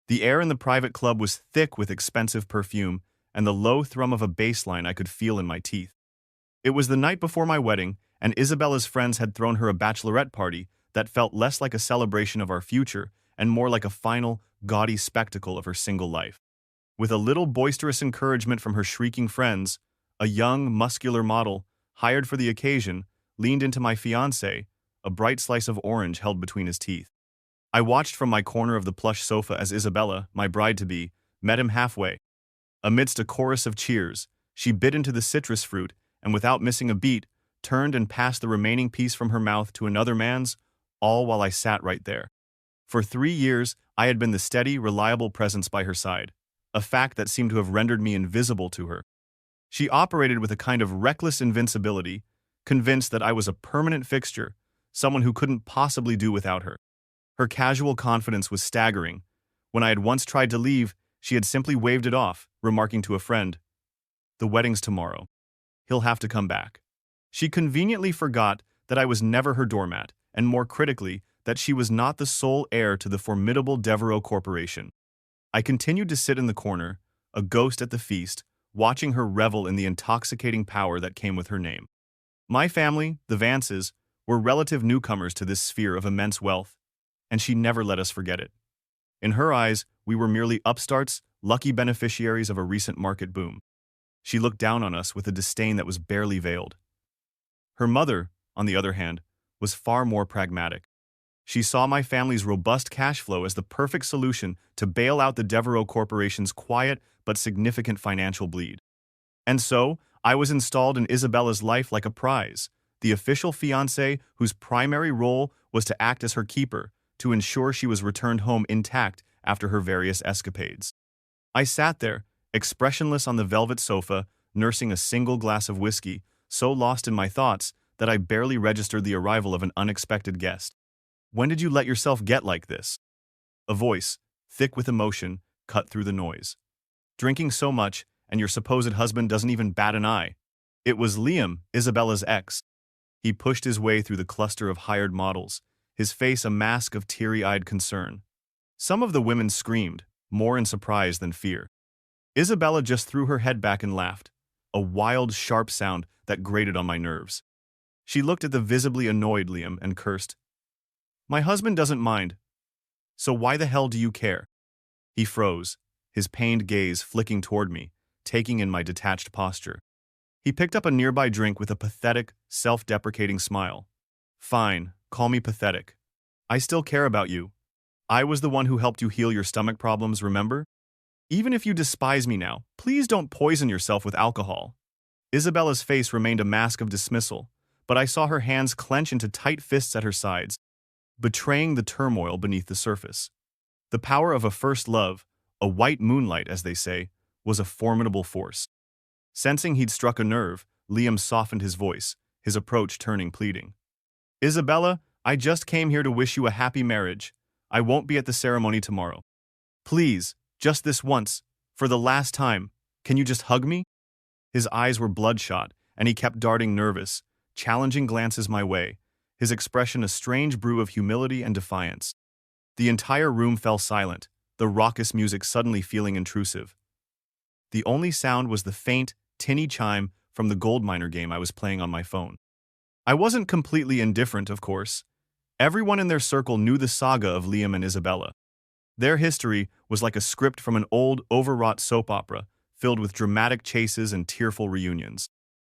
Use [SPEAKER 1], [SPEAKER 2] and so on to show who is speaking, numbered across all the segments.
[SPEAKER 1] The air in the private club was thick with expensive perfume, and the low thrum of a bass line I could feel in my teeth. It was the night before my wedding, and Isabella's friends had thrown her a bachelorette party that felt less like a celebration of our future and more like a final, gaudy spectacle of her single life. With a little boisterous encouragement from her shrieking friends, a young, muscular model, hired for the occasion, leaned into my fiancé, a bright slice of orange held between his teeth. I watched from my corner of the plush sofa as Isabella, my bride-to-be, met him halfway. Amidst a chorus of cheers, she bit into the citrus fruit and, without missing a beat, turned and passed the remaining piece from her mouth to another man's, all while I sat right there. For 3 years, I had been the steady, reliable presence by her side, a fact that seemed to have rendered me invisible to her. She operated with a kind of reckless invincibility, convinced that I was a permanent fixture, someone who couldn't possibly do without her. Her casual confidence was staggering. When I had once tried to leave, she had simply waved it off, remarking to a friend, "The wedding's tomorrow. He'll have to come back." She conveniently forgot that I was never her doormat, and more critically, that she was not the sole heir to the formidable Devereux Corporation. I continued to sit in the corner, a ghost at the feast, watching her revel in the intoxicating power that came with her name. My family, the Vances, were relative newcomers to this sphere of immense wealth, and she never let us forget it. In her eyes, we were merely upstarts, lucky beneficiaries of a recent market boom. She looked down on us with a disdain that was barely veiled. Her mother, on the other hand, was far more pragmatic. She saw my family's robust cash flow as the perfect solution to bail out the Devereux Corporation's quiet but significant financial bleed. And so, I was installed in Isabella's life like a prize, the official fiancé whose primary role was to act as her keeper, to ensure she was returned home intact after her various escapades. I sat there, expressionless on the velvet sofa, nursing a single glass of whiskey, so lost in my thoughts that I barely registered the arrival of an unexpected guest. "When did you let yourself get like this?" A voice, thick with emotion, cut through the noise. "Drinking so much, and your supposed husband doesn't even bat an eye." It was Liam, Isabella's ex. He pushed his way through the cluster of hired models, his face a mask of teary-eyed concern. Some of the women screamed, more in surprise than fear. Isabella just threw her head back and laughed, a wild, sharp sound that grated on my nerves. She looked at the visibly annoyed Liam and cursed. "My husband doesn't mind. So why the hell do you care?" He froze, his pained gaze flicking toward me, taking in my detached posture. He picked up a nearby drink with a pathetic, self-deprecating smile. "Fine, call me pathetic. I still care about you. I was the one who helped you heal your stomach problems, remember? Even if you despise me now, please don't poison yourself with alcohol." Isabella's face remained a mask of dismissal, but I saw her hands clench into tight fists at her sides, betraying the turmoil beneath the surface. The power of a first love, a white moonlight as they say, was a formidable force. Sensing he'd struck a nerve, Liam softened his voice, his approach turning pleading. "Isabella, I just came here to wish you a happy marriage. I won't be at the ceremony tomorrow. Please, just this once, for the last time, can you just hug me?" His eyes were bloodshot, and he kept darting nervous, challenging glances my way, his expression a strange brew of humility and defiance. The entire room fell silent, the raucous music suddenly feeling intrusive. The only sound was the faint, tinny chime from the gold miner game I was playing on my phone. I wasn't completely indifferent, of course. Everyone in their circle knew the saga of Liam and Isabella. Their history was like a script from an old, overwrought soap opera, filled with dramatic chases and tearful reunions.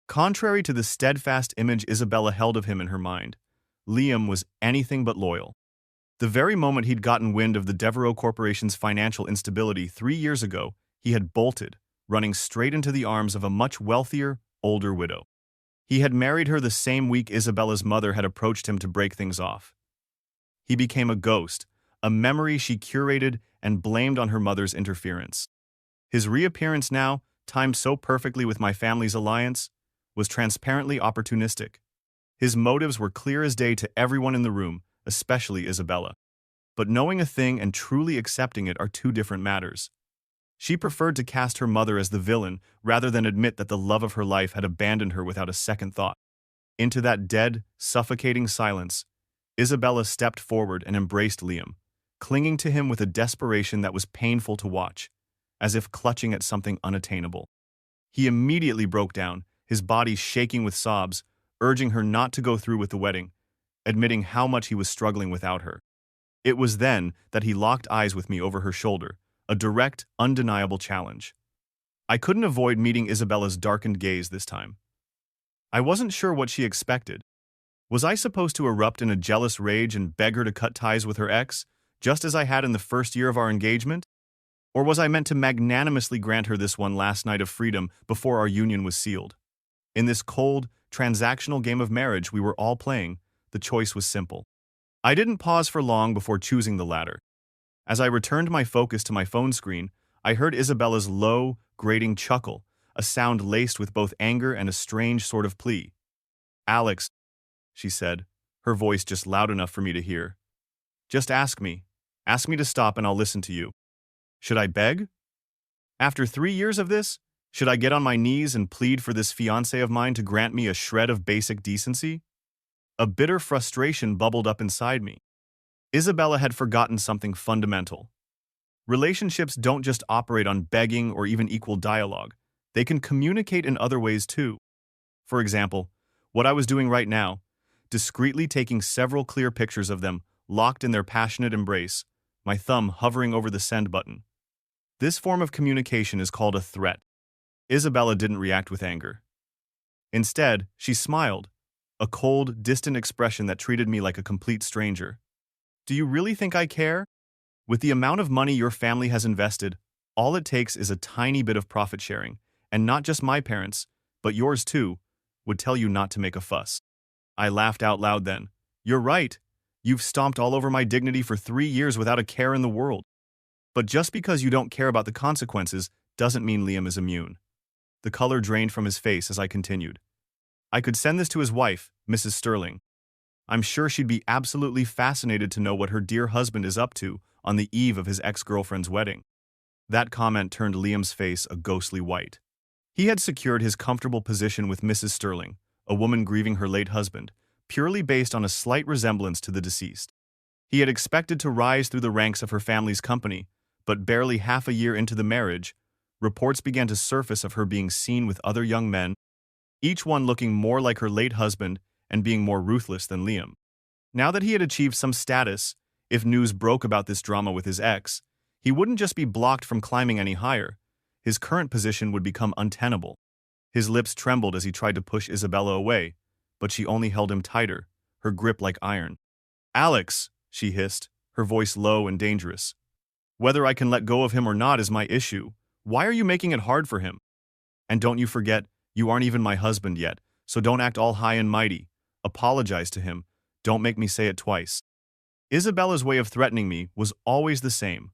[SPEAKER 1] Contrary to the steadfast image Isabella held of him in her mind, Liam was anything but loyal. The very moment he'd gotten wind of the Devereux Corporation's financial instability 3 years ago, he had bolted, running straight into the arms of a much wealthier, older widow. He had married her the same week Isabella's mother had approached him to break things off. He became a ghost, a memory she curated and blamed on her mother's interference. His reappearance now, timed so perfectly with my family's alliance, was transparently opportunistic. His motives were clear as day to everyone in the room, especially Isabella. But knowing a thing and truly accepting it are two different matters. She preferred to cast her mother as the villain rather than admit that the love of her life had abandoned her without a second thought. Into that dead, suffocating silence, Isabella stepped forward and embraced Liam, clinging to him with a desperation that was painful to watch, as if clutching at something unattainable. He immediately broke down, his body shaking with sobs, urging her not to go through with the wedding, admitting how much he was struggling without her. It was then that he locked eyes with me over her shoulder, a direct, undeniable challenge. I couldn't avoid meeting Isabella's darkened gaze this time. I wasn't sure what she expected. Was I supposed to erupt in a jealous rage and beg her to cut ties with her ex, just as I had in the first year of our engagement? Or was I meant to magnanimously grant her this one last night of freedom before our union was sealed? In this cold, transactional game of marriage we were all playing, the choice was simple. I didn't pause for long before choosing the latter. As I returned my focus to my phone screen, I heard Isabella's low, grating chuckle, a sound laced with both anger and a strange sort of plea. "Alex," she said, her voice just loud enough for me to hear. "Just ask me. Ask me to stop and I'll listen to you." Should I beg? After 3 years of this, should I get on my knees and plead for this fiancé of mine to grant me a shred of basic decency? A bitter frustration bubbled up inside me. Isabella had forgotten something fundamental. Relationships don't just operate on begging or even equal dialogue. They can communicate in other ways too. For example, what I was doing right now, discreetly taking several clear pictures of them, locked in their passionate embrace, my thumb hovering over the send button. This form of communication is called a threat. Isabella didn't react with anger. Instead, she smiled, a cold, distant expression that treated me like a complete stranger. "Do you really think I care? With the amount of money your family has invested, all it takes is a tiny bit of profit sharing, and not just my parents, but yours too, would tell you not to make a fuss." I laughed out loud then. "You're right. You've stomped all over my dignity for 3 years without a care in the world. But just because you don't care about the consequences doesn't mean Liam is immune." The color drained from his face as I continued. "I could send this to his wife, Mrs. Sterling. I'm sure she'd be absolutely fascinated to know what her dear husband is up to on the eve of his ex-girlfriend's wedding." That comment turned Liam's face a ghostly white. He had secured his comfortable position with Mrs. Sterling, a woman grieving her late husband, purely based on a slight resemblance to the deceased. He had expected to rise through the ranks of her family's company, but barely half a year into the marriage, reports began to surface of her being seen with other young men, each one looking more like her late husband and being more ruthless than Liam. Now that he had achieved some status, if news broke about this drama with his ex, he wouldn't just be blocked from climbing any higher. His current position would become untenable. His lips trembled as he tried to push Isabella away, but she only held him tighter, her grip like iron. "Alex," she hissed, her voice low and dangerous. "Whether I can let go of him or not is my issue. Why are you making it hard for him? And don't you forget, you aren't even my husband yet, so don't act all high and mighty. Apologize to him. Don't make me say it twice." Isabella's way of threatening me was always the same,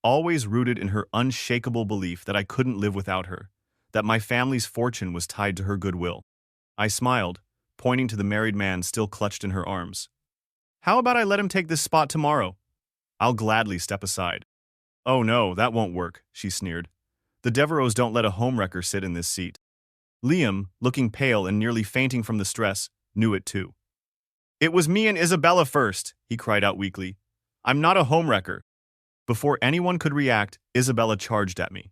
[SPEAKER 1] always rooted in her unshakable belief that I couldn't live without her, that my family's fortune was tied to her goodwill. I smiled, pointing to the married man still clutched in her arms. "How about I let him take this spot tomorrow? I'll gladly step aside." "Oh no, that won't work," she sneered. "The Devereaux don't let a homewrecker sit in this seat." Liam, looking pale and nearly fainting from the stress, knew it too. "It was me and Isabella first," he cried out weakly. "I'm not a homewrecker." Before anyone could react, Isabella charged at me.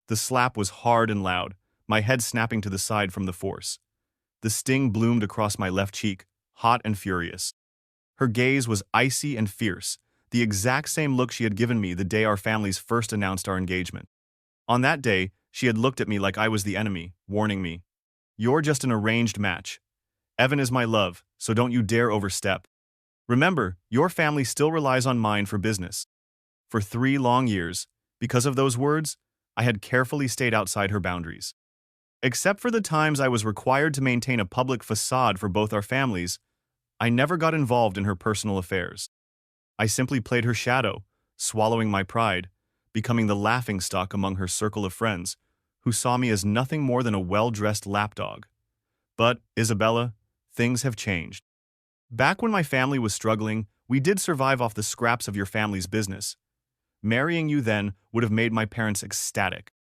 [SPEAKER 1] The slap was hard and loud, my head snapping to the side from the force. The sting bloomed across my left cheek, hot and furious. Her gaze was icy and fierce, the exact same look she had given me the day our families first announced our engagement. On that day, she had looked at me like I was the enemy, warning me, "You're just an arranged match. Evan is my love, so don't you dare overstep. Remember, your family still relies on mine for business." For 3 long years, because of those words, I had carefully stayed outside her boundaries. Except for the times I was required to maintain a public facade for both our families, I never got involved in her personal affairs. I simply played her shadow, swallowing my pride, becoming the laughingstock among her circle of friends, who saw me as nothing more than a well-dressed lapdog. But, Isabella, things have changed. Back when my family was struggling, we did survive off the scraps of your family's business. Marrying you then would have made my parents ecstatic.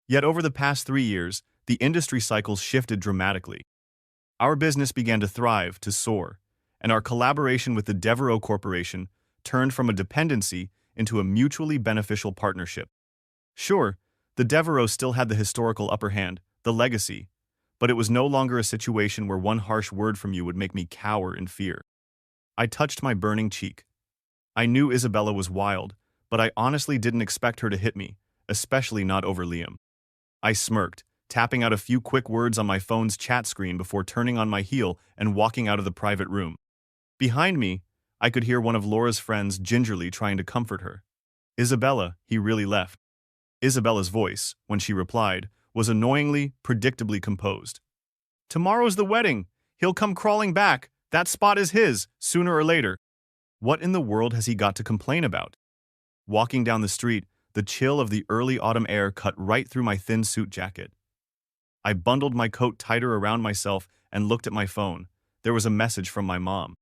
[SPEAKER 1] Yet over the past 3 years, the industry cycles shifted dramatically. Our business began to thrive, to soar, and our collaboration with the Devereaux Corporation turned from a dependency into a mutually beneficial partnership. Sure, the Devereaux still had the historical upper hand, the legacy, but it was no longer a situation where one harsh word from you would make me cower in fear. I touched my burning cheek. I knew Isabella was wild, but I honestly didn't expect her to hit me, especially not over Liam. I smirked, tapping out a few quick words on my phone's chat screen before turning on my heel and walking out of the private room. Behind me, I could hear one of Laura's friends gingerly trying to comfort her. Isabella, he really left. Isabella's voice, when she replied, was annoyingly, predictably composed. Tomorrow's the wedding. He'll come crawling back. That spot is his, sooner or later. What in the world has he got to complain about? Walking down the street, the chill of the early autumn air cut right through my thin suit jacket. I bundled my coat tighter around myself and looked at my phone. There was a message from my mom.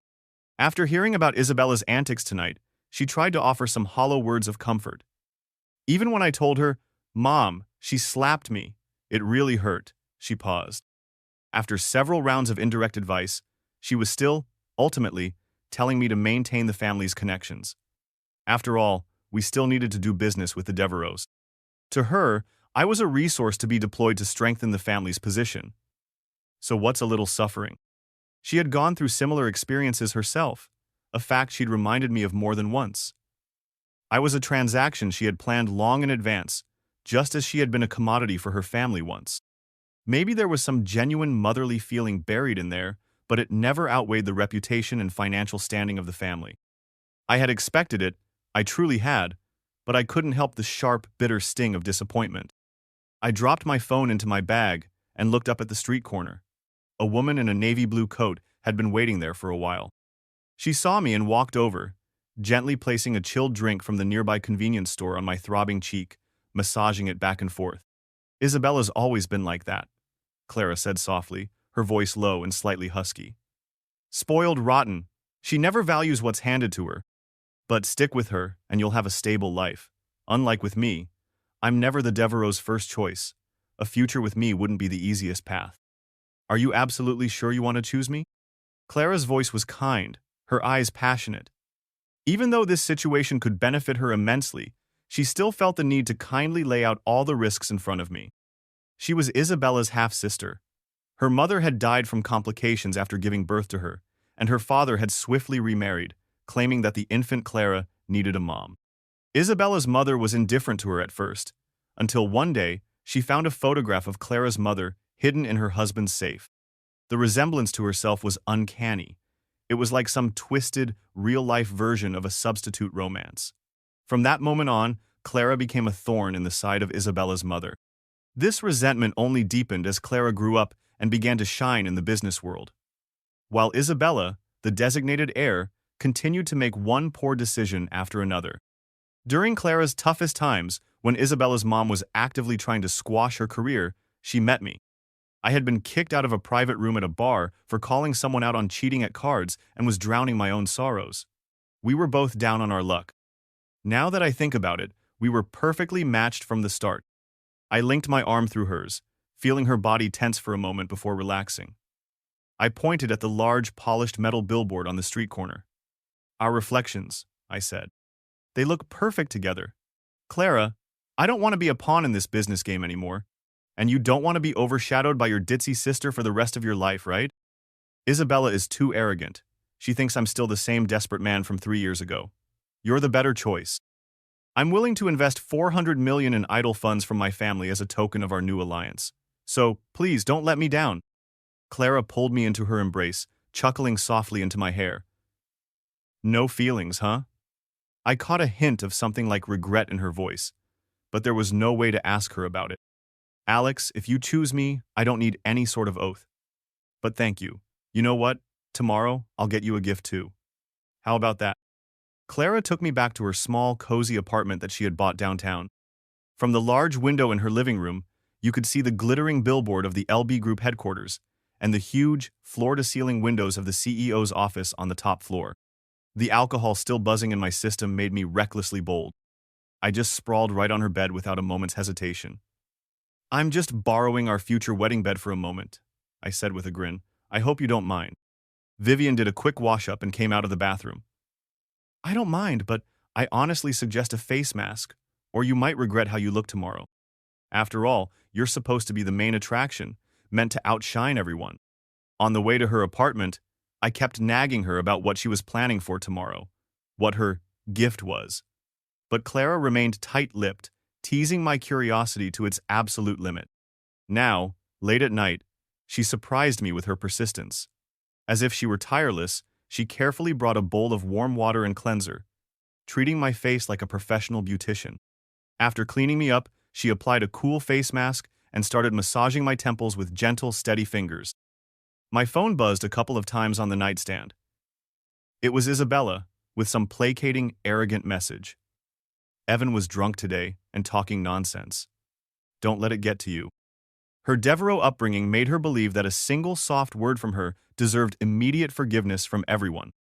[SPEAKER 1] After hearing about Isabella's antics tonight, she tried to offer some hollow words of comfort. Even when I told her, "Mom, she slapped me," it really hurt, she paused. After several rounds of indirect advice, she was still, ultimately, telling me to maintain the family's connections. After all, we still needed to do business with the Devereaux. To her, I was a resource to be deployed to strengthen the family's position. So what's a little suffering? She had gone through similar experiences herself, a fact she'd reminded me of more than once. I was a transaction she had planned long in advance, just as she had been a commodity for her family once. Maybe there was some genuine motherly feeling buried in there, but it never outweighed the reputation and financial standing of the family. I had expected it, I truly had, but I couldn't help the sharp, bitter sting of disappointment. I dropped my phone into my bag and looked up at the street corner. A woman in a navy blue coat had been waiting there for a while. She saw me and walked over, gently placing a chilled drink from the nearby convenience store on my throbbing cheek, massaging it back and forth. Isabella's always been like that, Clara said softly, her voice low and slightly husky. Spoiled rotten. She never values what's handed to her. But stick with her, and you'll have a stable life. Unlike with me, I'm never the Devereaux' first choice. A future with me wouldn't be the easiest path. Are you absolutely sure you want to choose me? Clara's voice was kind, her eyes passionate. Even though this situation could benefit her immensely, she still felt the need to kindly lay out all the risks in front of me. She was Isabella's half-sister. Her mother had died from complications after giving birth to her, and her father had swiftly remarried, claiming that the infant Clara needed a mom. Isabella's mother was indifferent to her at first, until one day she found a photograph of Clara's mother hidden in her husband's safe. The resemblance to herself was uncanny. It was like some twisted, real-life version of a substitute romance. From that moment on, Clara became a thorn in the side of Isabella's mother. This resentment only deepened as Clara grew up and began to shine in the business world. While Isabella, the designated heir, continued to make one poor decision after another. During Clara's toughest times, when Isabella's mom was actively trying to squash her career, she met me. I had been kicked out of a private room at a bar for calling someone out on cheating at cards and was drowning my own sorrows. We were both down on our luck. Now that I think about it, we were perfectly matched from the start. I linked my arm through hers, feeling her body tense for a moment before relaxing. I pointed at the large, polished metal billboard on the street corner. Our reflections, I said. They look perfect together. Clara, I don't want to be a pawn in this business game anymore. And you don't want to be overshadowed by your ditzy sister for the rest of your life, right? Isabella is too arrogant. She thinks I'm still the same desperate man from 3 years ago. You're the better choice. I'm willing to invest $400 million in idle funds from my family as a token of our new alliance. So, please don't let me down. Clara pulled me into her embrace, chuckling softly into my hair. No feelings, huh? I caught a hint of something like regret in her voice, but there was no way to ask her about it. Alex, if you choose me, I don't need any sort of oath. But thank you. You know what? Tomorrow, I'll get you a gift too. How about that? Clara took me back to her small, cozy apartment that she had bought downtown. From the large window in her living room, you could see the glittering billboard of the LB Group headquarters and the huge, floor-to-ceiling windows of the CEO's office on the top floor. The alcohol still buzzing in my system made me recklessly bold. I just sprawled right on her bed without a moment's hesitation. I'm just borrowing our future wedding bed for a moment, I said with a grin. I hope you don't mind. Vivian did a quick wash-up and came out of the bathroom. I don't mind, but I honestly suggest a face mask, or you might regret how you look tomorrow. After all, you're supposed to be the main attraction, meant to outshine everyone. On the way to her apartment, I kept nagging her about what she was planning for tomorrow, what her gift was. But Clara remained tight-lipped, teasing my curiosity to its absolute limit. Now, late at night, she surprised me with her persistence. As if she were tireless, she carefully brought a bowl of warm water and cleanser, treating my face like a professional beautician. After cleaning me up, she applied a cool face mask and started massaging my temples with gentle, steady fingers. My phone buzzed a couple of times on the nightstand. It was Isabella, with some placating, arrogant message. Evan was drunk today and talking nonsense. Don't let it get to you. Her Devereaux upbringing made her believe that a single soft word from her deserved immediate forgiveness from everyone.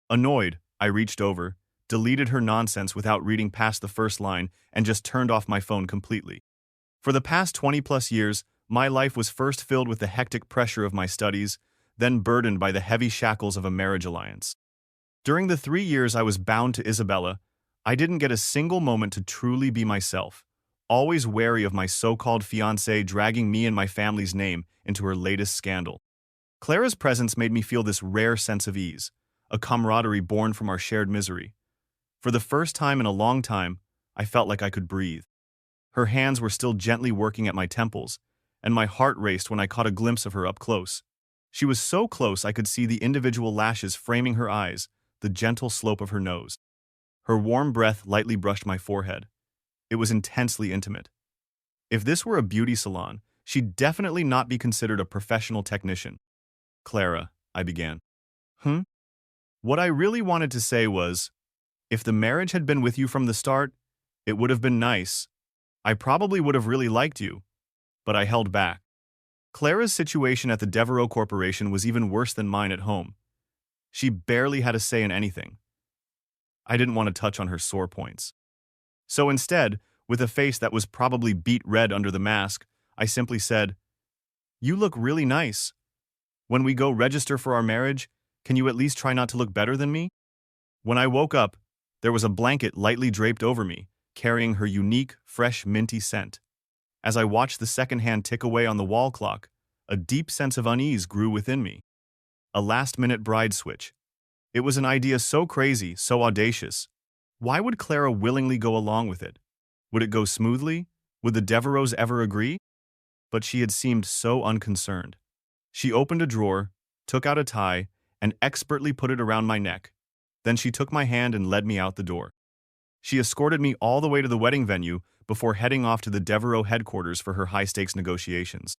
[SPEAKER 1] Annoyed, I reached over, deleted her nonsense without reading past the first line, and just turned off my phone completely. For the past 20-plus years, my life was first filled with the hectic pressure of my studies, then burdened by the heavy shackles of a marriage alliance. During the 3 years I was bound to Isabella, I didn't get a single moment to truly be myself, always wary of my so-called fiancé dragging me and my family's name into her latest scandal. Clara's presence made me feel this rare sense of ease, a camaraderie born from our shared misery. For the first time in a long time, I felt like I could breathe. Her hands were still gently working at my temples, and my heart raced when I caught a glimpse of her up close. She was so close I could see the individual lashes framing her eyes, the gentle slope of her nose. Her warm breath lightly brushed my forehead. It was intensely intimate. If this were a beauty salon, she'd definitely not be considered a professional technician. Clara, I began. What I really wanted to say was, if the marriage had been with you from the start, it would have been nice. I probably would have really liked you, but I held back. Clara's situation at the Devereaux Corporation was even worse than mine at home. She barely had a say in anything. I didn't want to touch on her sore points. So instead, with a face that was probably beet red under the mask, I simply said, "You look really nice. When we go register for our marriage, can you at least try not to look better than me?" When I woke up, there was a blanket lightly draped over me, carrying her unique, fresh, minty scent. As I watched the second hand tick away on the wall clock, a deep sense of unease grew within me. A last-minute bride switch. It was an idea so crazy, so audacious. Why would Clara willingly go along with it? Would it go smoothly? Would the Devereaux ever agree? But she had seemed so unconcerned. She opened a drawer, took out a tie, and expertly put it around my neck. Then she took my hand and led me out the door. She escorted me all the way to the wedding venue before heading off to the Devereaux headquarters for her high-stakes negotiations.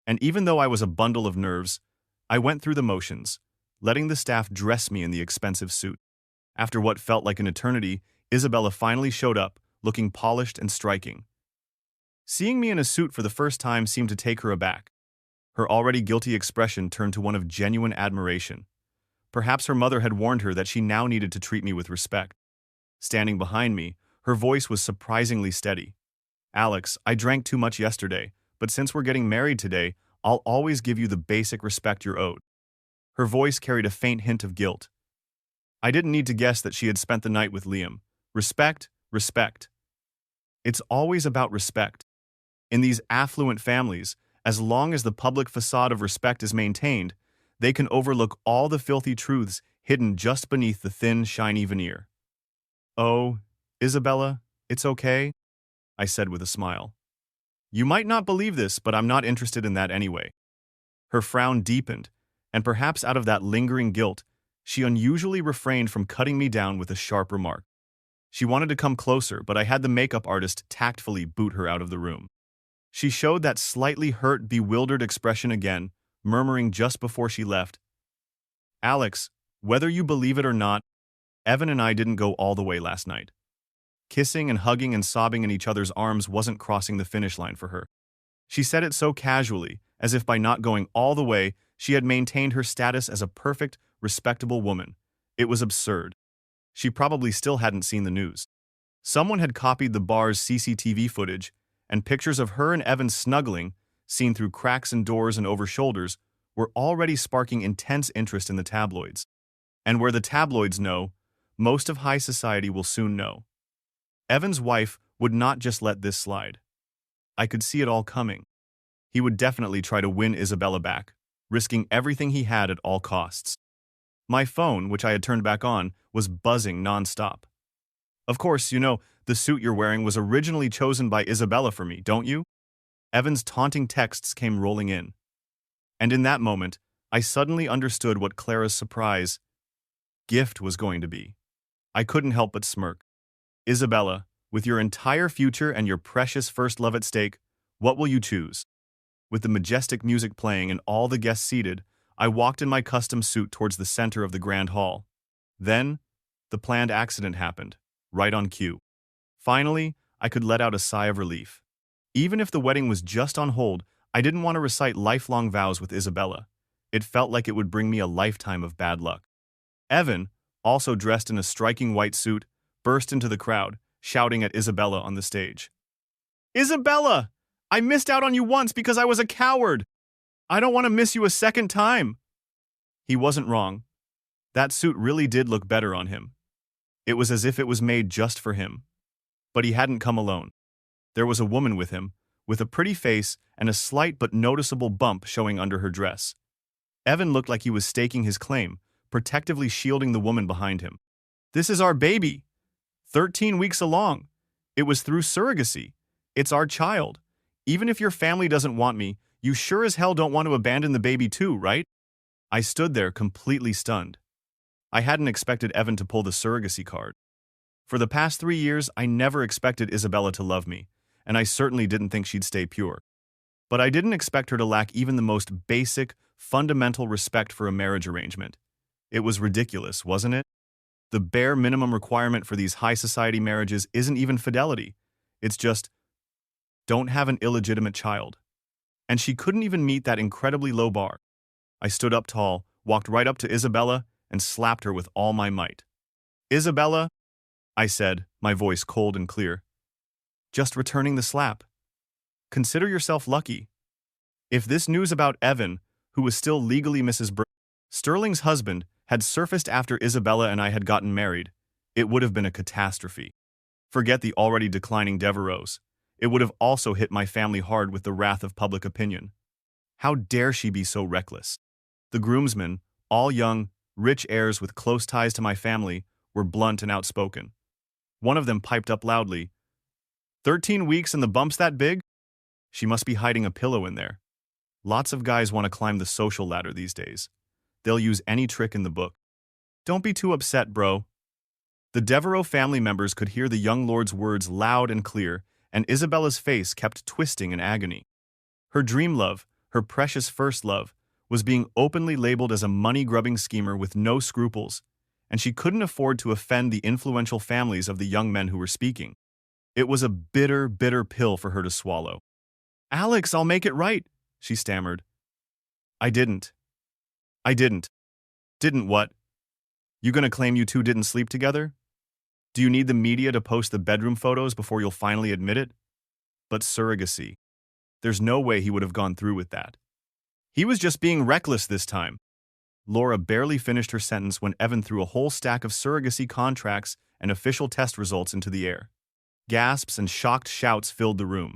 [SPEAKER 1] And even though I was a bundle of nerves, I went through the motions, letting the staff dress me in the expensive suit. After what felt like an eternity, Isabella finally showed up, looking polished and striking. Seeing me in a suit for the first time seemed to take her aback. Her already guilty expression turned to one of genuine admiration. Perhaps her mother had warned her that she now needed to treat me with respect. Standing behind me, her voice was surprisingly steady. "Alex, I drank too much yesterday, but since we're getting married today, I'll always give you the basic respect you're owed." Her voice carried a faint hint of guilt. I didn't need to guess that she had spent the night with Liam. Respect, respect. It's always about respect. In these affluent families, as long as the public facade of respect is maintained, they can overlook all the filthy truths hidden just beneath the thin, shiny veneer. "Oh, Isabella, it's okay," I said with a smile. "You might not believe this, but I'm not interested in that anyway." Her frown deepened, and perhaps out of that lingering guilt, she unusually refrained from cutting me down with a sharp remark. She wanted to come closer, but I had the makeup artist tactfully boot her out of the room. She showed that slightly hurt, bewildered expression again, murmuring just before she left, "Alex, whether you believe it or not, Evan and I didn't go all the way last night." Kissing and hugging and sobbing in each other's arms wasn't crossing the finish line for her. She said it so casually, as if by not going all the way, she had maintained her status as a perfect, respectable woman. It was absurd. She probably still hadn't seen the news. Someone had copied the bar's CCTV footage, and pictures of her and Evan snuggling, seen through cracks in doors and over shoulders, were already sparking intense interest in the tabloids. And where the tabloids know, Most of high society will soon know. Evan's wife would not just let this slide. I could see it all coming. He would definitely try to win Isabella back, risking everything he had at all costs. My phone, which I had turned back on, was buzzing nonstop. Of course, the suit you're wearing was originally chosen by Isabella for me, don't you? Evan's taunting texts came rolling in. And in that moment, I suddenly understood what Clara's surprise gift was going to be. I couldn't help but smirk. Isabella, with your entire future and your precious first love at stake, what will you choose? With the majestic music playing and all the guests seated, I walked in my custom suit towards the center of the grand hall. Then, the planned accident happened, right on cue. Finally, I could let out a sigh of relief. Even if the wedding was just on hold, I didn't want to recite lifelong vows with Isabella. It felt like it would bring me a lifetime of bad luck. Evan, also dressed in a striking white suit, burst into the crowd, shouting at Isabella on the stage. Isabella! I missed out on you once because I was a coward! I don't want to miss you a second time! He wasn't wrong. That suit really did look better on him. It was as if it was made just for him. But he hadn't come alone. There was a woman with him, with a pretty face and a slight but noticeable bump showing under her dress. Evan looked like he was staking his claim, protectively shielding the woman behind him. This is our baby! 13 weeks along. It was through surrogacy. It's our child. Even if your family doesn't want me, you sure as hell don't want to abandon the baby too, right? I stood there completely stunned. I hadn't expected Evan to pull the surrogacy card. For the past 3 years, I never expected Isabella to love me, and I certainly didn't think she'd stay pure. But I didn't expect her to lack even the most basic, fundamental respect for a marriage arrangement. It was ridiculous, wasn't it? The bare minimum requirement for these high society marriages isn't even fidelity. It's just, don't have an illegitimate child. And she couldn't even meet that incredibly low bar. I stood up tall, walked right up to Isabella, and slapped her with all my might. Isabella, I said, my voice cold and clear. Just returning the slap. Consider yourself lucky. If this news about Evan, who was still legally Mrs. Sterling's husband, had surfaced after Isabella and I had gotten married, it would have been a catastrophe. Forget the already declining Devereaux. It would have also hit my family hard with the wrath of public opinion. How dare she be so reckless? The groomsmen, all young, rich heirs with close ties to my family, were blunt and outspoken. One of them piped up loudly, 13 weeks and the bump's that big? She must be hiding a pillow in there. Lots of guys want to climb the social ladder these days. They'll use any trick in the book. Don't be too upset, bro. The Devereaux family members could hear the young lord's words loud and clear, and Isabella's face kept twisting in agony. Her dream love, her precious first love, was being openly labeled as a money-grubbing schemer with no scruples, and she couldn't afford to offend the influential families of the young men who were speaking. It was a bitter, bitter pill for her to swallow. Alex, I'll make it right, she stammered. I didn't. Didn't what? You gonna claim you two didn't sleep together? Do you need the media to post the bedroom photos before you'll finally admit it? But surrogacy. There's no way he would have gone through with that. He was just being reckless this time. Laura barely finished her sentence when Evan threw a whole stack of surrogacy contracts and official test results into the air. Gasps and shocked shouts filled the room.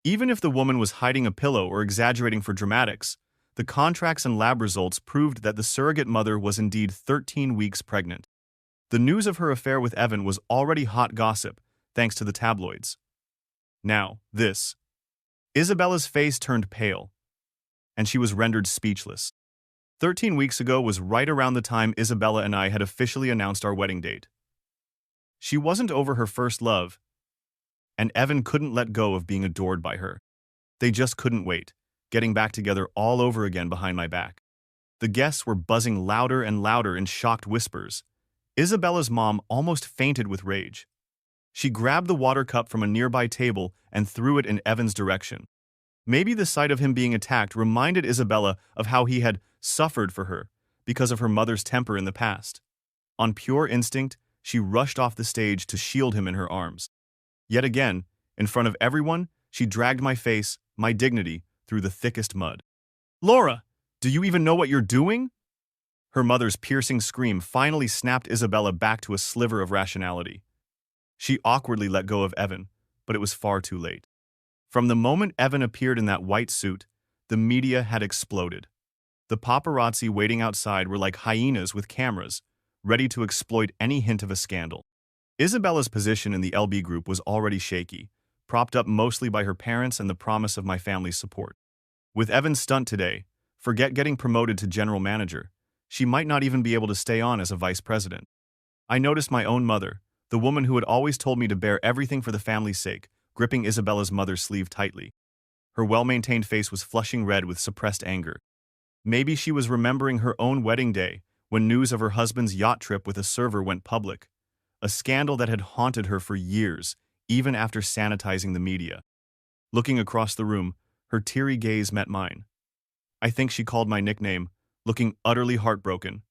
[SPEAKER 1] Even if the woman was hiding a pillow or exaggerating for dramatics, the contracts and lab results proved that the surrogate mother was indeed 13 weeks pregnant. The news of her affair with Evan was already hot gossip, thanks to the tabloids. Now, this. Isabella's face turned pale, and she was rendered speechless. 13 weeks ago was right around the time Isabella and I had officially announced our wedding date. She wasn't over her first love, and Evan couldn't let go of being adored by her. They just couldn't wait, getting back together all over again behind my back. The guests were buzzing louder and louder in shocked whispers. Isabella's mom almost fainted with rage. She grabbed the water cup from a nearby table and threw it in Evan's direction. Maybe the sight of him being attacked reminded Isabella of how he had suffered for her because of her mother's temper in the past. On pure instinct, she rushed off the stage to shield him in her arms. Yet again, in front of everyone, she dragged my face, my dignity, through the thickest mud. Laura, do you even know what you're doing? Her mother's piercing scream finally snapped Isabella back to a sliver of rationality. She awkwardly let go of Evan, but it was far too late. From the moment Evan appeared in that white suit, the media had exploded. The paparazzi waiting outside were like hyenas with cameras, ready to exploit any hint of a scandal. Isabella's position in the LB group was already shaky, propped up mostly by her parents and the promise of my family's support. With Evan's stunt today, forget getting promoted to general manager, she might not even be able to stay on as a vice president. I noticed my own mother, the woman who had always told me to bear everything for the family's sake, gripping Isabella's mother's sleeve tightly. Her well-maintained face was flushing red with suppressed anger. Maybe she was remembering her own wedding day, when news of her husband's yacht trip with a server went public, a scandal that had haunted her for years, even after sanitizing the media. Looking across the room, her teary gaze met mine. I think she called my nickname, looking utterly heartbroken.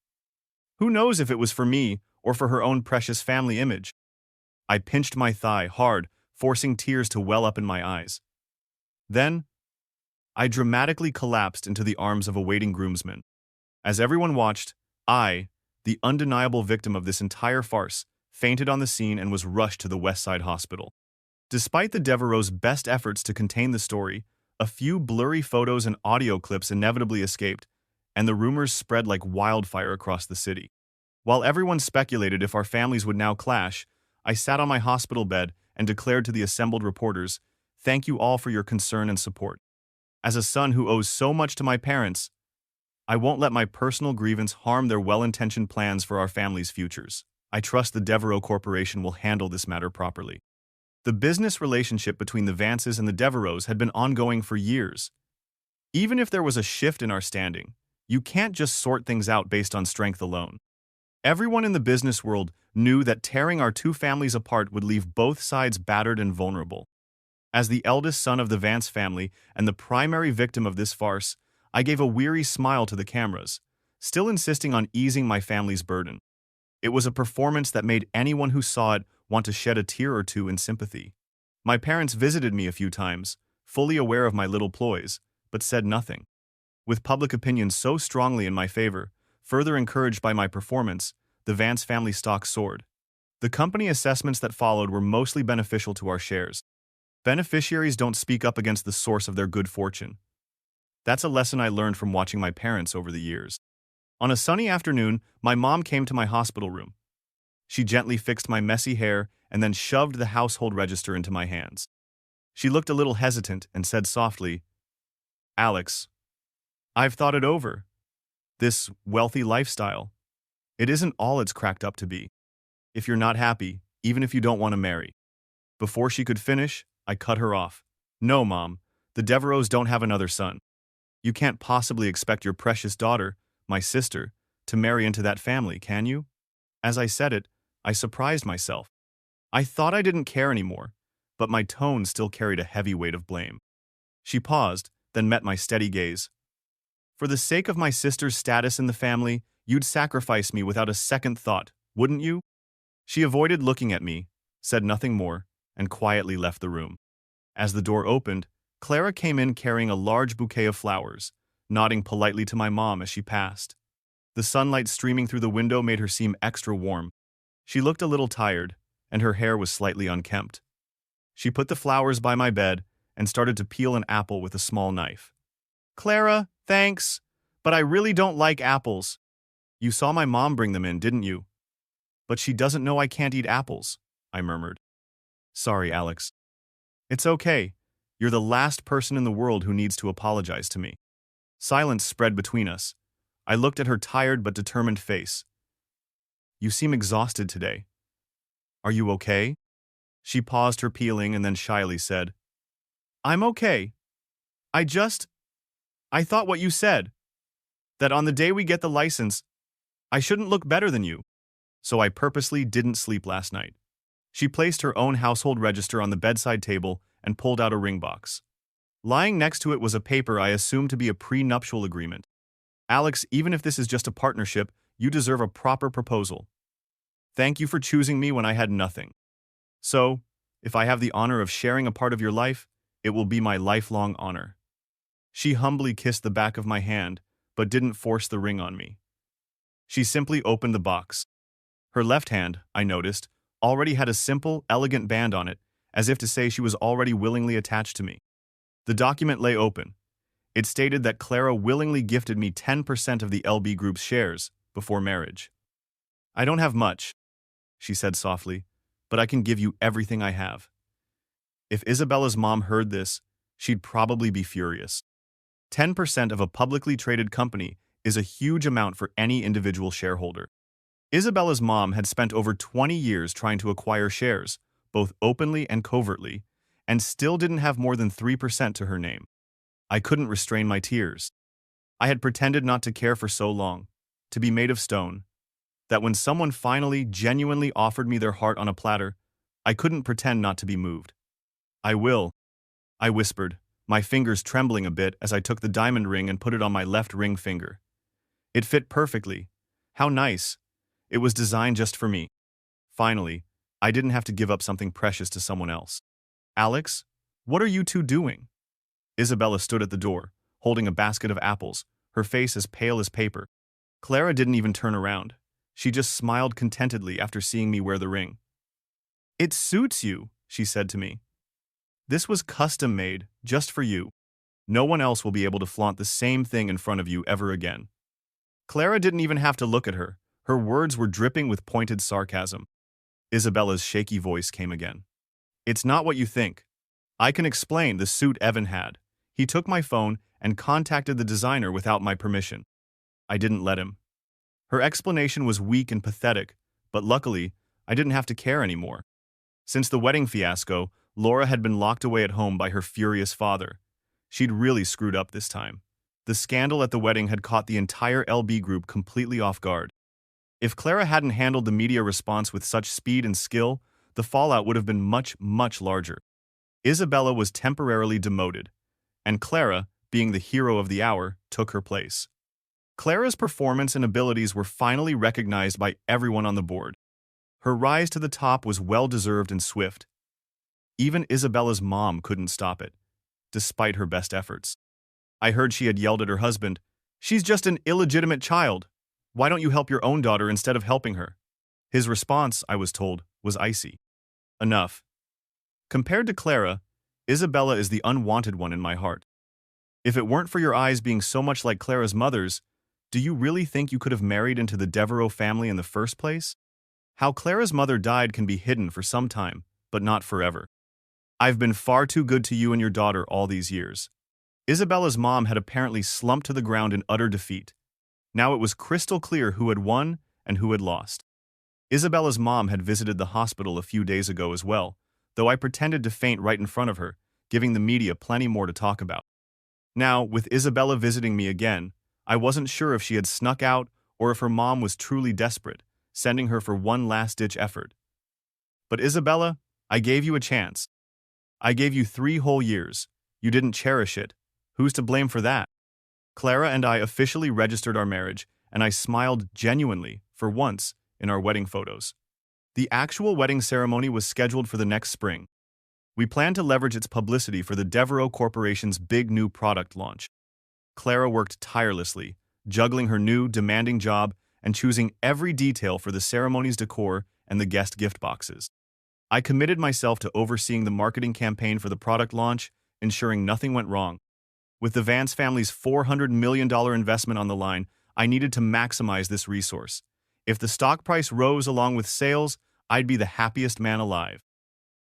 [SPEAKER 1] Who knows if it was for me or for her own precious family image? I pinched my thigh hard, forcing tears to well up in my eyes. Then, I dramatically collapsed into the arms of a waiting groomsman. As everyone watched, I, the undeniable victim of this entire farce, fainted on the scene and was rushed to the West Side Hospital. Despite the Devereaux' best efforts to contain the story, a few blurry photos and audio clips inevitably escaped, and the rumors spread like wildfire across the city. While everyone speculated if our families would now clash, I sat on my hospital bed and declared to the assembled reporters, "Thank you all for your concern and support. As a son who owes so much to my parents, I won't let my personal grievance harm their well-intentioned plans for our family's futures. I trust the Devereaux Corporation will handle this matter properly." The business relationship between the Vances and the Devereaux had been ongoing for years. Even if there was a shift in our standing, you can't just sort things out based on strength alone. Everyone in the business world knew that tearing our two families apart would leave both sides battered and vulnerable. As the eldest son of the Vance family and the primary victim of this farce, I gave a weary smile to the cameras, still insisting on easing my family's burden. It was a performance that made anyone who saw it want to shed a tear or two in sympathy. My parents visited me a few times, fully aware of my little ploys, but said nothing. With public opinion so strongly in my favor, further encouraged by my performance, the Vance family stock soared. The company assessments that followed were mostly beneficial to our shares. Beneficiaries don't speak up against the source of their good fortune. That's a lesson I learned from watching my parents over the years. On a sunny afternoon, my mom came to my hospital room. She gently fixed my messy hair and then shoved the household register into my hands. She looked a little hesitant and said softly, "Alex, I've thought it over. This wealthy lifestyle, it isn't all it's cracked up to be. If you're not happy, even if you don't want to marry." Before she could finish, I cut her off. "No, Mom, the Devereaux don't have another son. You can't possibly expect your precious daughter, my sister, to marry into that family, can you?" As I said it, I surprised myself. I thought I didn't care anymore, but my tone still carried a heavy weight of blame. She paused, then met my steady gaze. "For the sake of my sister's status in the family, you'd sacrifice me without a second thought, wouldn't you?" She avoided looking at me, said nothing more, and quietly left the room. As the door opened, Clara came in carrying a large bouquet of flowers, nodding politely to my mom as she passed. The sunlight streaming through the window made her seem extra warm. She looked a little tired, and her hair was slightly unkempt. She put the flowers by my bed and started to peel an apple with a small knife. "Clara, thanks, but I really don't like apples." "You saw my mom bring them in, didn't you?" "But she doesn't know I can't eat apples," I murmured. "Sorry, Alex." "It's okay. You're the last person in the world who needs to apologize to me." Silence spread between us. I looked at her tired but determined face. "You seem exhausted today. Are you okay?" She paused her peeling and then shyly said, "I'm okay. I thought what you said. That on the day we get the license, I shouldn't look better than you. So I purposely didn't sleep last night." She placed her own household register on the bedside table and pulled out a ring box. Lying next to it was a paper I assumed to be a prenuptial agreement. "Alex, even if this is just a partnership, you deserve a proper proposal. Thank you for choosing me when I had nothing. So, if I have the honor of sharing a part of your life, it will be my lifelong honor." She humbly kissed the back of my hand, but didn't force the ring on me. She simply opened the box. Her left hand, I noticed, already had a simple, elegant band on it, as if to say she was already willingly attached to me. The document lay open. It stated that Clara willingly gifted me 10% of the LB Group's shares before marriage. I don't have much, she said softly, but I can give you everything I have. If Isabella's mom heard this, she'd probably be furious. 10% of a publicly traded company is a huge amount for any individual shareholder. Isabella's mom had spent over 20 years trying to acquire shares, both openly and covertly, and still didn't have more than 3% to her name. I couldn't restrain my tears. I had pretended not to care for so long, to be made of stone, that when someone finally, genuinely offered me their heart on a platter, I couldn't pretend not to be moved. I will, I whispered, my fingers trembling a bit as I took the diamond ring and put it on my left ring finger. It fit perfectly. How nice. It was designed just for me. Finally, I didn't have to give up something precious to someone else. Alex, what are you two doing? Isabella stood at the door, holding a basket of apples, her face as pale as paper. Clara didn't even turn around. She just smiled contentedly after seeing me wear the ring. It suits you, she said to me. This was custom made, just for you. No one else will be able to flaunt the same thing in front of you ever again. Clara didn't even have to look at her. Her words were dripping with pointed sarcasm. Isabella's shaky voice came again. It's not what you think. I can explain the suit Evan had. He took my phone and contacted the designer without my permission. I didn't let him. Her explanation was weak and pathetic, but luckily, I didn't have to care anymore. Since the wedding fiasco, Laura had been locked away at home by her furious father. She'd really screwed up this time. The scandal at the wedding had caught the entire LB group completely off guard. If Clara hadn't handled the media response with such speed and skill, the fallout would have been much, much larger. Isabella was temporarily demoted, and Clara, being the hero of the hour, took her place. Clara's performance and abilities were finally recognized by everyone on the board. Her rise to the top was well-deserved and swift. Even Isabella's mom couldn't stop it, despite her best efforts. I heard she had yelled at her husband, "She's just an illegitimate child. Why don't you help your own daughter instead of helping her?" His response, I was told, was icy. Enough. Compared to Clara, Isabella is the unwanted one in my heart. If it weren't for your eyes being so much like Clara's mother's, do you really think you could have married into the Devereaux family in the first place? How Clara's mother died can be hidden for some time, but not forever. I've been far too good to you and your daughter all these years. Isabella's mom had apparently slumped to the ground in utter defeat. Now it was crystal clear who had won and who had lost. Isabella's mom had visited the hospital a few days ago as well, though I pretended to faint right in front of her, giving the media plenty more to talk about. Now, with Isabella visiting me again, I wasn't sure if she had snuck out or if her mom was truly desperate, sending her for one last-ditch effort. But Isabella, I gave you a chance. I gave you 3 whole years. You didn't cherish it. Who's to blame for that? Clara and I officially registered our marriage, and I smiled genuinely, for once, in our wedding photos. The actual wedding ceremony was scheduled for the next spring. We planned to leverage its publicity for the Devereaux Corporation's big new product launch. Clara worked tirelessly, juggling her new, demanding job and choosing every detail for the ceremony's decor and the guest gift boxes. I committed myself to overseeing the marketing campaign for the product launch, ensuring nothing went wrong. With the Vance family's $400 million investment on the line, I needed to maximize this resource. If the stock price rose along with sales, I'd be the happiest man alive.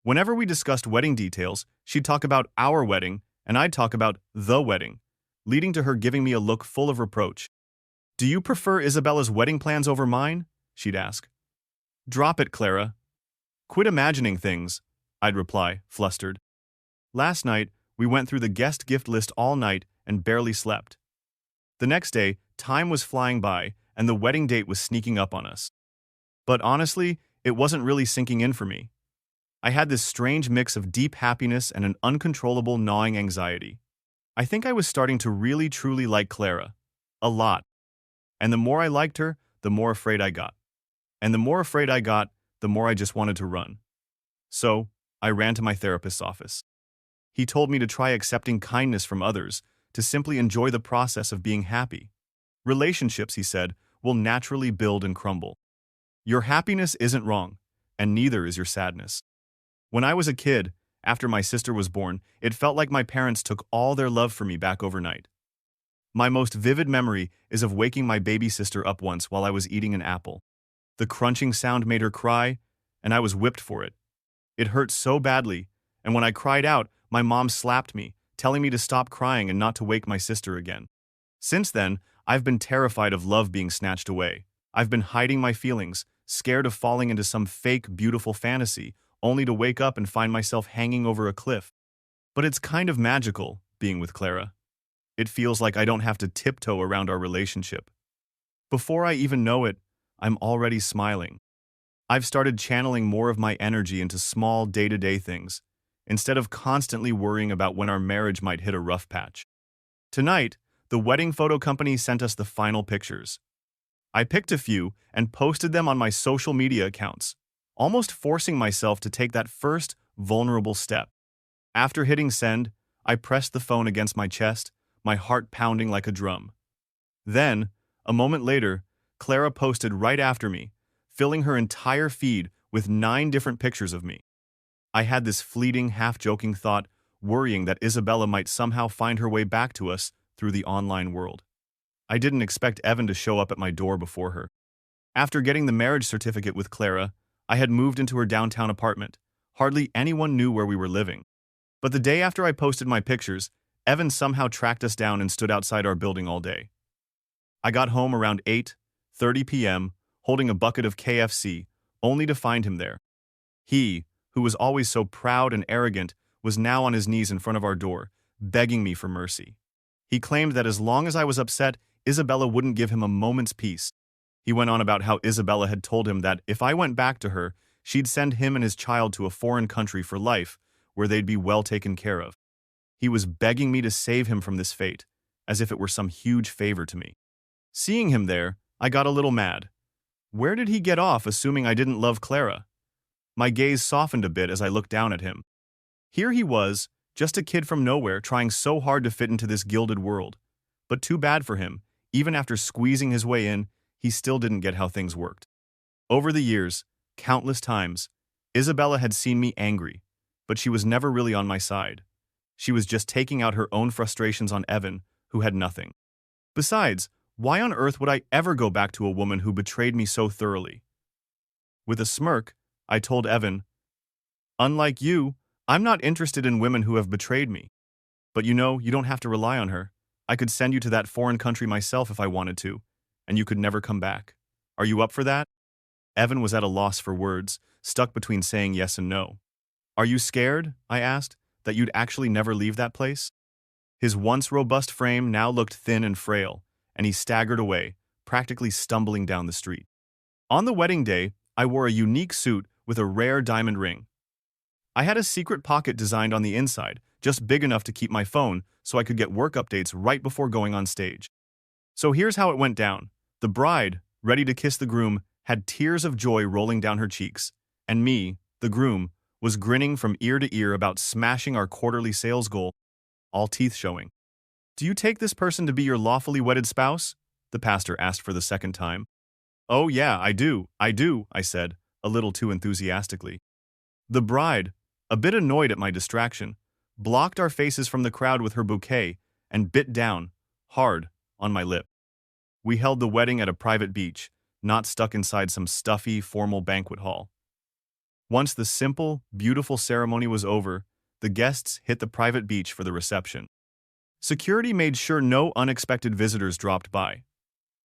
[SPEAKER 1] Whenever we discussed wedding details, she'd talk about our wedding, and I'd talk about the wedding, leading to her giving me a look full of reproach. "Do you prefer Isabella's wedding plans over mine?" she'd ask. "Drop it, Clara. Quit imagining things," I'd reply, flustered. Last night, we went through the guest gift list all night and barely slept. The next day, time was flying by, and the wedding date was sneaking up on us. But honestly, it wasn't really sinking in for me. I had this strange mix of deep happiness and an uncontrollable gnawing anxiety. I think I was starting to really truly like Clara. A lot. And the more I liked her, the more afraid I got. And the more afraid I got, the more I just wanted to run. So, I ran to my therapist's office. He told me to try accepting kindness from others, to simply enjoy the process of being happy. Relationships, he said, will naturally build and crumble. Your happiness isn't wrong, and neither is your sadness. When I was a kid, after my sister was born, it felt like my parents took all their love for me back overnight. My most vivid memory is of waking my baby sister up once while I was eating an apple. The crunching sound made her cry, and I was whipped for it. It hurt so badly, and when I cried out, my mom slapped me, telling me to stop crying and not to wake my sister again. Since then, I've been terrified of love being snatched away. I've been hiding my feelings, scared of falling into some fake, beautiful fantasy, only to wake up and find myself hanging over a cliff. But it's kind of magical, being with Clara. It feels like I don't have to tiptoe around our relationship. Before I even know it, I'm already smiling. I've started channeling more of my energy into small day-to-day things, instead of constantly worrying about when our marriage might hit a rough patch. Tonight, the wedding photo company sent us the final pictures. I picked a few and posted them on my social media accounts, almost forcing myself to take that first, vulnerable step. After hitting send, I pressed the phone against my chest, my heart pounding like a drum. Then, a moment later, Clara posted right after me, filling her entire feed with 9 different pictures of me. I had this fleeting, half-joking thought, worrying that Isabella might somehow find her way back to us through the online world. I didn't expect Evan to show up at my door before her. After getting the marriage certificate with Clara, I had moved into her downtown apartment. Hardly anyone knew where we were living. But the day after I posted my pictures, Evan somehow tracked us down and stood outside our building all day. I got home around 8:30 p.m., holding a bucket of KFC, only to find him there. He, who was always so proud and arrogant, was now on his knees in front of our door, begging me for mercy. He claimed that as long as I was upset, Isabella wouldn't give him a moment's peace. He went on about how Isabella had told him that if I went back to her, she'd send him and his child to a foreign country for life, where they'd be well taken care of. He was begging me to save him from this fate, as if it were some huge favor to me. Seeing him there, I got a little mad. Where did he get off assuming I didn't love Clara? My gaze softened a bit as I looked down at him. Here he was, just a kid from nowhere trying so hard to fit into this gilded world. But too bad for him, even after squeezing his way in, he still didn't get how things worked. Over the years, countless times, Isabella had seen me angry, but she was never really on my side. She was just taking out her own frustrations on Evan, who had nothing. Besides, why on earth would I ever go back to a woman who betrayed me so thoroughly? With a smirk, I told Evan, "Unlike you, I'm not interested in women who have betrayed me. But you don't have to rely on her. I could send you to that foreign country myself if I wanted to, and you could never come back. Are you up for that?" Evan was at a loss for words, stuck between saying yes and no. "Are you scared?" I asked, "that you'd actually never leave that place?" His once robust frame now looked thin and frail, and he staggered away, practically stumbling down the street. On the wedding day, I wore a unique suit with a rare diamond ring. I had a secret pocket designed on the inside, just big enough to keep my phone so I could get work updates right before going on stage. So here's how it went down. The bride, ready to kiss the groom, had tears of joy rolling down her cheeks, and me, the groom, was grinning from ear to ear about smashing our quarterly sales goal, all teeth showing. "Do you take this person to be your lawfully wedded spouse?" the pastor asked for the second time. "Oh yeah, I do, I said, a little too enthusiastically. The bride, a bit annoyed at my distraction, blocked our faces from the crowd with her bouquet and bit down, hard, on my lip. We held the wedding at a private beach, not stuck inside some stuffy, formal banquet hall. Once the simple, beautiful ceremony was over, the guests hit the private beach for the reception. Security made sure no unexpected visitors dropped by.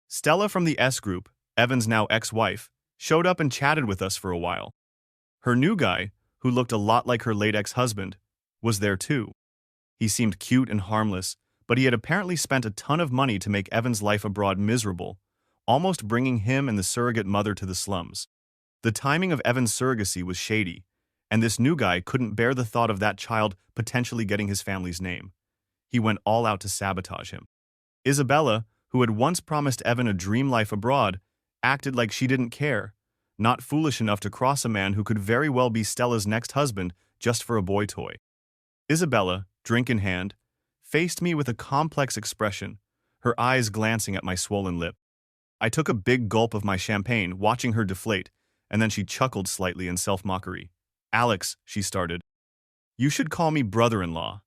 [SPEAKER 1] Stella from the S group, Evan's now ex-wife, showed up and chatted with us for a while. Her new guy, who looked a lot like her late ex-husband, was there too. He seemed cute and harmless, but he had apparently spent a ton of money to make Evan's life abroad miserable, almost bringing him and the surrogate mother to the slums. The timing of Evan's surrogacy was shady, and this new guy couldn't bear the thought of that child potentially getting his family's name. He went all out to sabotage him. Isabella, who had once promised Evan a dream life abroad, acted like she didn't care, not foolish enough to cross a man who could very well be Stella's next husband just for a boy toy. Isabella, drink in hand, faced me with a complex expression, her eyes glancing at my swollen lip. I took a big gulp of my champagne, watching her deflate, and then she chuckled slightly in self-mockery. Alex, she started. You should call me brother-in-law,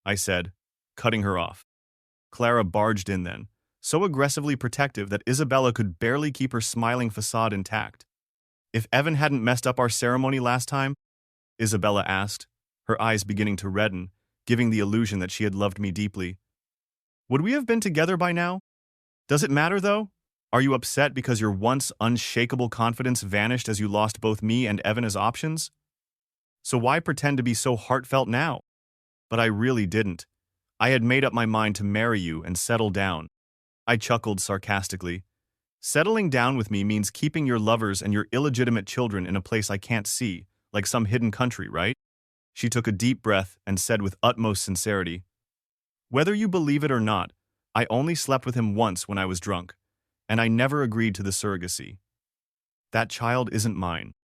[SPEAKER 1] I said, cutting her off. Clara barged in then, so aggressively protective that Isabella could barely keep her smiling facade intact. If Evan hadn't messed up our ceremony last time, Isabella asked, her eyes beginning to redden, giving the illusion that she had loved me deeply. Would we have been together by now? Does it matter, though? Are you upset because your once unshakable confidence vanished as you lost both me and Evan as options? So why pretend to be so heartfelt now? But I really didn't. I had made up my mind to marry you and settle down. I chuckled sarcastically. Settling down with me means keeping your lovers and your illegitimate children in a place I can't see, like some hidden country, right? She took a deep breath and said with utmost sincerity, Whether you believe it or not, I only slept with him once when I was drunk, and I never agreed to the surrogacy. That child isn't mine.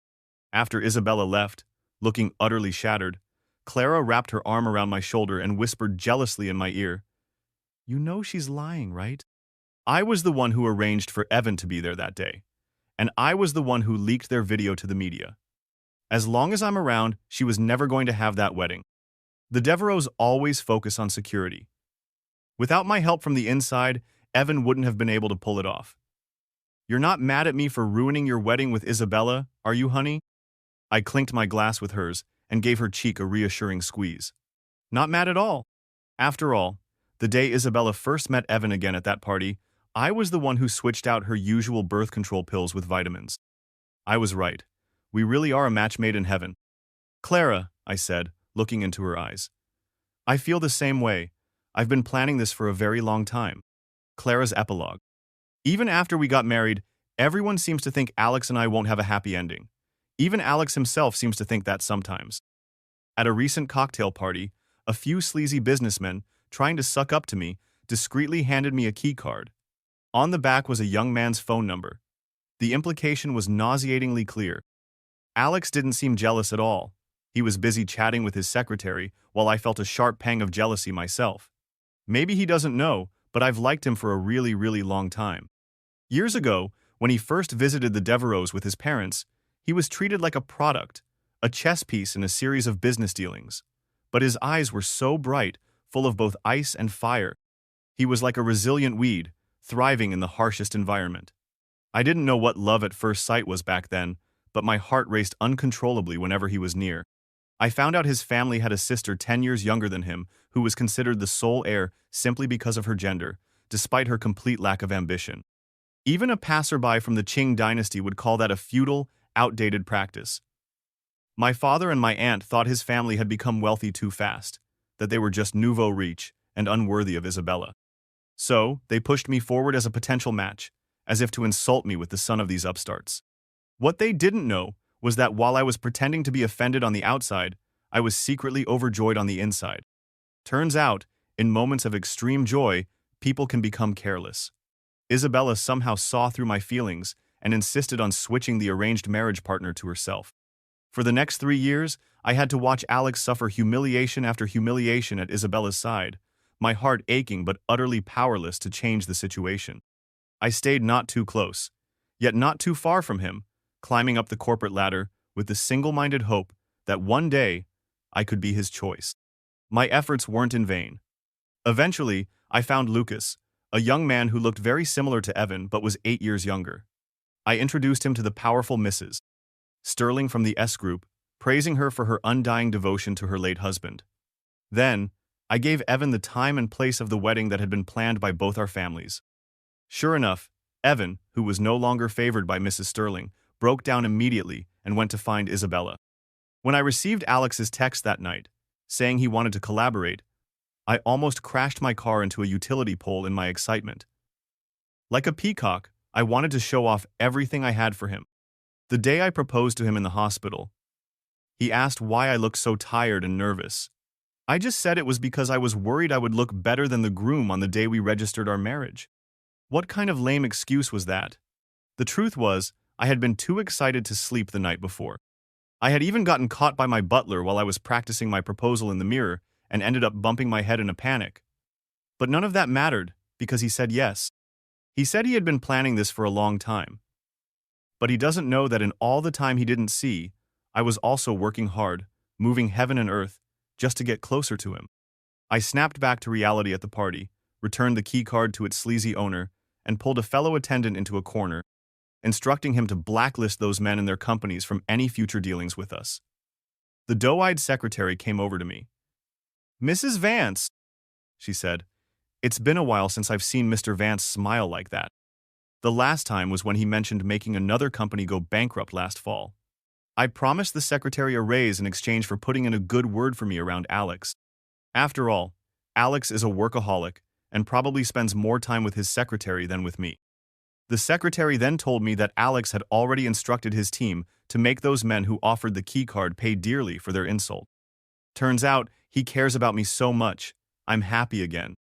[SPEAKER 1] After Isabella left, looking utterly shattered, Clara wrapped her arm around my shoulder and whispered jealously in my ear, You know she's lying, right? I was the one who arranged for Evan to be there that day, and I was the one who leaked their video to the media. As long as I'm around, she was never going to have that wedding. The Devereaux always focus on security. Without my help from the inside, Evan wouldn't have been able to pull it off. You're not mad at me for ruining your wedding with Isabella, are you, honey? I clinked my glass with hers and gave her cheek a reassuring squeeze. Not mad at all. After all, the day Isabella first met Evan again at that party, I was the one who switched out her usual birth control pills with vitamins. I was right. We really are a match made in heaven. Clara, I said, looking into her eyes. I feel the same way. I've been planning this for a very long time. Clara's epilogue. Even after we got married, everyone seems to think Alex and I won't have a happy ending. Even Alex himself seems to think that sometimes. At a recent cocktail party, a few sleazy businessmen, trying to suck up to me, discreetly handed me a key card. On the back was a young man's phone number. The implication was nauseatingly clear. Alex didn't seem jealous at all. He was busy chatting with his secretary, while I felt a sharp pang of jealousy myself. Maybe he doesn't know, but I've liked him for a really, really long time. Years ago, when he first visited the Devereaux with his parents, he was treated like a product, a chess piece in a series of business dealings. But his eyes were so bright, full of both ice and fire. He was like a resilient weed, thriving in the harshest environment. I didn't know what love at first sight was back then, but my heart raced uncontrollably whenever he was near. I found out his family had a sister 10 years younger than him who was considered the sole heir simply because of her gender, despite her complete lack of ambition. Even a passerby from the Qing dynasty would call that a feudal, outdated practice. My father and my aunt thought his family had become wealthy too fast, that they were just nouveau riche and unworthy of Isabella. So, they pushed me forward as a potential match, as if to insult me with the son of these upstarts. What they didn't know was that while I was pretending to be offended on the outside, I was secretly overjoyed on the inside. Turns out, in moments of extreme joy, people can become careless. Isabella somehow saw through my feelings and insisted on switching the arranged marriage partner to herself. For the next 3 years, I had to watch Alex suffer humiliation after humiliation at Isabella's side, my heart aching but utterly powerless to change the situation. I stayed not too close, yet not too far from him, climbing up the corporate ladder with the single-minded hope that one day I could be his choice. My efforts weren't in vain. Eventually, I found Lucas, a young man who looked very similar to Evan but was 8 years younger. I introduced him to the powerful Mrs. Sterling from the S Group, praising her for her undying devotion to her late husband. Then, I gave Evan the time and place of the wedding that had been planned by both our families. Sure enough, Evan, who was no longer favored by Mrs. Sterling, broke down immediately and went to find Isabella. When I received Alex's text that night, saying he wanted to collaborate, I almost crashed my car into a utility pole in my excitement. Like a peacock, I wanted to show off everything I had for him. The day I proposed to him in the hospital, he asked why I looked so tired and nervous. I just said it was because I was worried I would look better than the groom on the day we registered our marriage. What kind of lame excuse was that? The truth was, I had been too excited to sleep the night before. I had even gotten caught by my butler while I was practicing my proposal in the mirror and ended up bumping my head in a panic. But none of that mattered, because he said yes. He said he had been planning this for a long time. But he doesn't know that in all the time he didn't see, I was also working hard, moving heaven and earth, just to get closer to him. I snapped back to reality at the party, returned the key card to its sleazy owner, and pulled a fellow attendant into a corner, instructing him to blacklist those men and their companies from any future dealings with us. The doe-eyed secretary came over to me. "Mrs. Vance," she said, "it's been a while since I've seen Mr. Vance smile like that. The last time was when he mentioned making another company go bankrupt last fall. I promised the secretary a raise in exchange for putting in a good word for me around Alex. After all, Alex is a workaholic and probably spends more time with his secretary than with me." The secretary then told me that Alex had already instructed his team to make those men who offered the key card pay dearly for their insult. Turns out, he cares about me so much, I'm happy again.